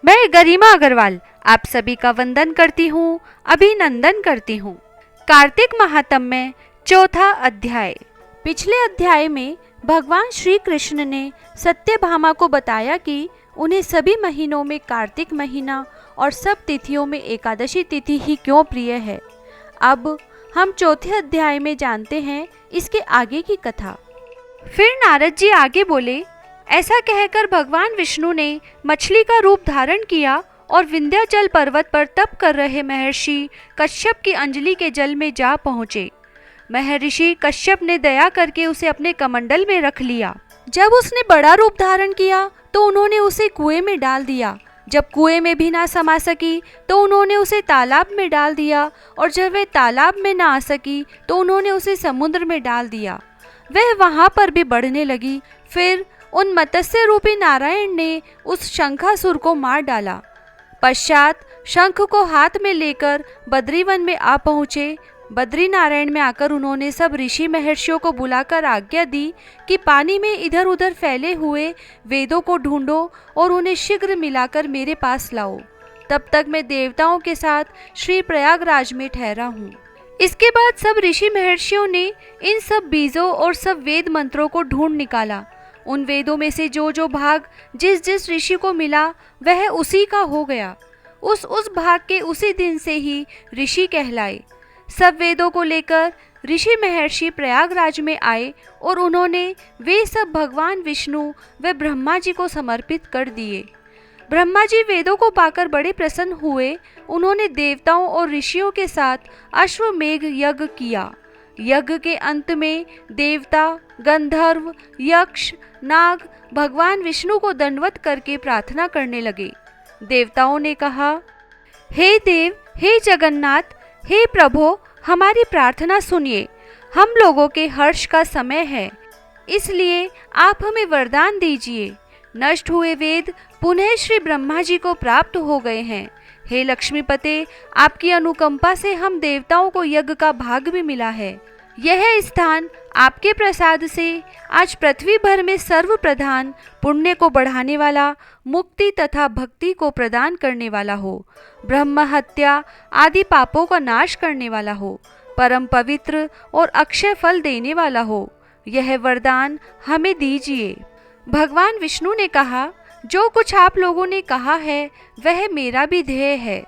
मैं गरिमा अग्रवाल आप सभी का वंदन करती हूँ, अभिनंदन करती हूँ। कार्तिक महात्म्य चौथा अध्याय। पिछले अध्याय में भगवान श्री कृष्ण ने सत्यभामा को बताया कि उन्हें सभी महीनों में कार्तिक महीना और सब तिथियों में एकादशी तिथि ही क्यों प्रिय है। अब हम चौथे अध्याय में जानते हैं इसके आगे की कथा। फिर नारद जी आगे बोले, ऐसा कहकर भगवान विष्णु ने मछली का रूप धारण किया और विंध्याचल पर्वत पर तप कर रहे महर्षि कश्यप की अंजलि के जल में जा पहुँचे। महर्षि कश्यप ने दया करके उसे अपने कमंडल में रख लिया। जब उसने बड़ा रूप धारण किया तो उन्होंने उसे कुएं में डाल दिया। जब कुएं में भी ना समा सकी तो उन्होंने उसे तालाब में डाल दिया, और जब वह तालाब में ना आ सकी तो उन्होंने उसे समुद्र में डाल दिया। वह वहां पर भी बढ़ने लगी। फिर उन मत्स्य रूपी नारायण ने उस शंखासुर को मार डाला। पश्चात शंख को हाथ में लेकर बद्रीवन में आ पहुँचे। बद्री नारायण में आकर उन्होंने सब ऋषि महर्षियों को बुलाकर आज्ञा दी कि पानी में इधर उधर फैले हुए वेदों को ढूंढो और उन्हें शीघ्र मिलाकर मेरे पास लाओ। तब तक मैं देवताओं के साथ श्री प्रयागराज में ठहरा हूँ। इसके बाद सब ऋषि महर्षियों ने इन सब बीजों और सब वेद मंत्रों को ढूंढ निकाला। उन वेदों में से जो जो भाग जिस जिस ऋषि को मिला वह उसी का हो गया। उस भाग के उसी दिन से ही ऋषि कहलाए। सब वेदों को लेकर ऋषि महर्षि प्रयागराज में आए और उन्होंने वे सब भगवान विष्णु व ब्रह्मा जी को समर्पित कर दिए। ब्रह्मा जी वेदों को पाकर बड़े प्रसन्न हुए। उन्होंने देवताओं और ऋषियों के साथ अश्वमेघ यज्ञ किया। यज्ञ के अंत में देवता, गंधर्व, यक्ष, नाग भगवान विष्णु को दंडवत करके प्रार्थना करने लगे। देवताओं ने कहा, हे देव, हे जगन्नाथ, हे प्रभो, हमारी प्रार्थना सुनिए। हम लोगों के हर्ष का समय है, इसलिए आप हमें वरदान दीजिए। नष्ट हुए वेद पुनः श्री ब्रह्मा जी को प्राप्त हो गए हैं। हे लक्ष्मीपते, आपकी अनुकंपा से हम देवताओं को यज्ञ का भाग भी मिला है। यह स्थान आपके प्रसाद से आज पृथ्वी भर में सर्व प्रधान, पुण्य को बढ़ाने वाला, मुक्ति तथा भक्ति को प्रदान करने वाला हो, ब्रह्म हत्या आदि पापों का नाश करने वाला हो, परम पवित्र और अक्षय फल देने वाला हो। यह वरदान हमें दीजिए। भगवान विष्णु ने कहा, जो कुछ आप लोगों ने कहा है वह मेरा भी ध्येय है।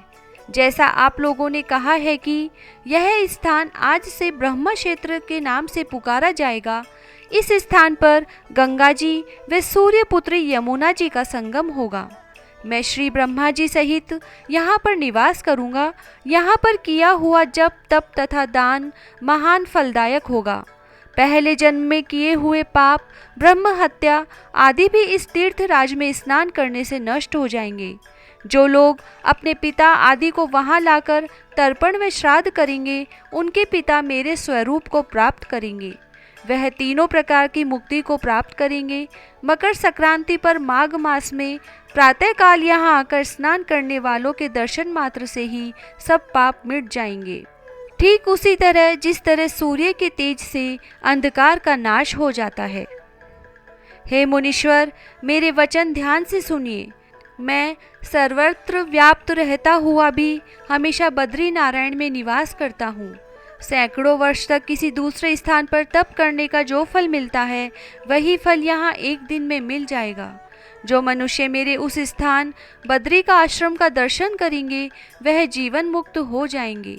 जैसा आप लोगों ने कहा है कि यह स्थान आज से ब्रह्म क्षेत्र के नाम से पुकारा जाएगा, इस स्थान पर गंगा जी व सूर्यपुत्री यमुना जी का संगम होगा। मैं श्री ब्रह्मा जी सहित यहाँ पर निवास करूँगा। यहाँ पर किया हुआ जप, तप तथा दान महान फलदायक होगा। पहले जन्म में किए हुए पाप, ब्रह्म हत्या आदि भी इस तीर्थ राज में स्नान करने से नष्ट हो जाएंगे। जो लोग अपने पिता आदि को वहां लाकर तर्पण व श्राद्ध करेंगे, उनके पिता मेरे स्वरूप को प्राप्त करेंगे। वह तीनों प्रकार की मुक्ति को प्राप्त करेंगे। मकर संक्रांति पर माघ मास में प्रातःकाल यहाँ आकर स्नान करने वालों के दर्शन मात्र से ही सब पाप मिट जाएंगे। ठीक उसी तरह जिस तरह सूर्य के तेज से अंधकार का नाश हो जाता है। हे मुनीश्वर, मेरे वचन ध्यान से सुनिए। मैं सर्वत्र व्याप्त रहता हुआ भी हमेशा बद्री नारायण में निवास करता हूँ। सैकड़ों वर्ष तक किसी दूसरे स्थान पर तप करने का जो फल मिलता है वही फल यहाँ एक दिन में मिल जाएगा। जो मनुष्य मेरे उस स्थान बद्री का आश्रम का दर्शन करेंगे वह जीवन मुक्त हो जाएंगे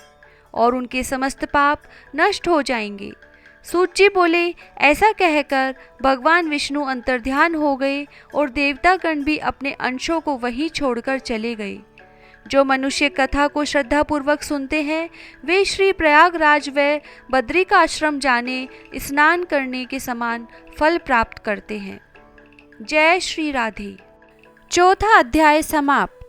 और उनके समस्त पाप नष्ट हो जाएंगे। सूत जी बोले, ऐसा कहकर भगवान विष्णु अंतर्ध्यान हो गए और देवतागण भी अपने अंशों को वहीं छोड़कर चले गए। जो मनुष्य कथा को श्रद्धापूर्वक सुनते हैं वे श्री प्रयागराज व बद्री का आश्रम जाने, स्नान करने के समान फल प्राप्त करते हैं। जय श्री राधे। चौथा अध्याय समाप्त।